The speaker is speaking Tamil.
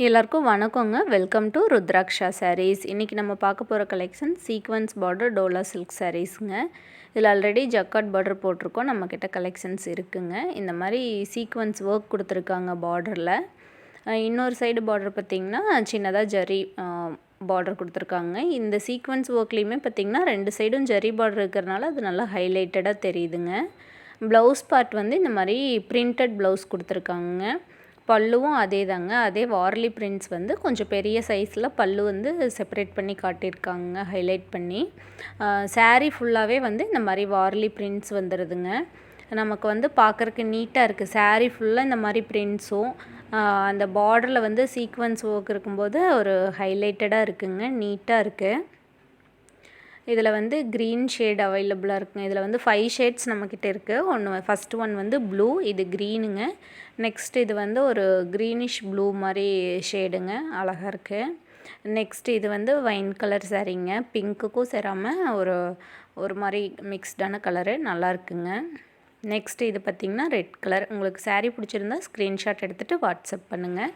எல்லாருக்கும் வணக்கங்க. Welcome to Rudraksha sarees. இன்றைக்கி நம்ம பார்க்க போகிற collection sequence border dola silk சாரீஸுங்க. இதில் ஆல்ரெடி ஜக்காட் பார்டர் போட்டிருக்கோம். நம்மக்கிட்ட கலெக்ஷன்ஸ் இருக்குங்க. இந்த மாதிரி சீக்வன்ஸ் ஒர்க் கொடுத்துருக்காங்க பார்டரில். இன்னொரு சைடு பார்டர் பார்த்திங்கன்னா சின்னதாக ஜரி பார்டர் கொடுத்துருக்காங்க. இந்த சீக்வன்ஸ் ஒர்க்லேயுமே பார்த்திங்கன்னா 2 சைடும் ஜரி பார்டர் இருக்கிறனால அது நல்லா ஹைலைட்டடாக தெரியுதுங்க. ப்ளவுஸ் பார்ட் வந்து இந்த மாதிரி பிரிண்டட் ப்ளவுஸ் கொடுத்துருக்காங்க. பல்லுவும் அதே தாங்க. அதே வார்லி பிரிண்ட்ஸ் வந்து கொஞ்சம் பெரிய சைஸில் பல்லு வந்து செப்பரேட் பண்ணி காட்டியிருக்காங்க, ஹைலைட் பண்ணி. சாரீ ஃபுல்லாகவே வந்து இந்த மாதிரி வார்லி பிரிண்ட்ஸ் வந்துடுதுங்க. நமக்கு வந்து பார்க்குறக்கு நீட்டாக இருக்குது. சாரீ ஃபுல்லாக இந்த மாதிரி பிரிண்ட்ஸும் அந்த பார்டரில் வந்து சீக்வன்ஸ் ஒர்க் இருக்கும்போது ஒரு ஹைலைட்டடாக இருக்குங்க, நீட்டாக இருக்குது. இதில் வந்து க்ரீன் ஷேட் அவைலபிளாக இருக்குங்க. இதில் வந்து 5 ஷேட்ஸ் நம்மக்கிட்ட இருக்குது. ஃபஸ்ட்டு ஒன் வந்து ப்ளூ, இது க்ரீனுங்க. நெக்ஸ்ட் இது வந்து ஒரு க்ரீனிஷ் ப்ளூ மாதிரி ஷேடுங்க, அழகாக இருக்குது. நெக்ஸ்ட் இது வந்து வைன் கலர் சாரீங்க. பிங்க்குக்கும் சேராமல் ஒரு மாதிரி மிக்ஸ்டான கலரு, நல்லா இருக்குங்க. நெக்ஸ்ட் இது பார்த்திங்கன்னா ரெட் கலர். உங்களுக்கு சாரீ பிடிச்சிருந்தா ஸ்க்ரீன்ஷாட் எடுத்துகிட்டு வாட்ஸ்அப் பண்ணுங்கள்.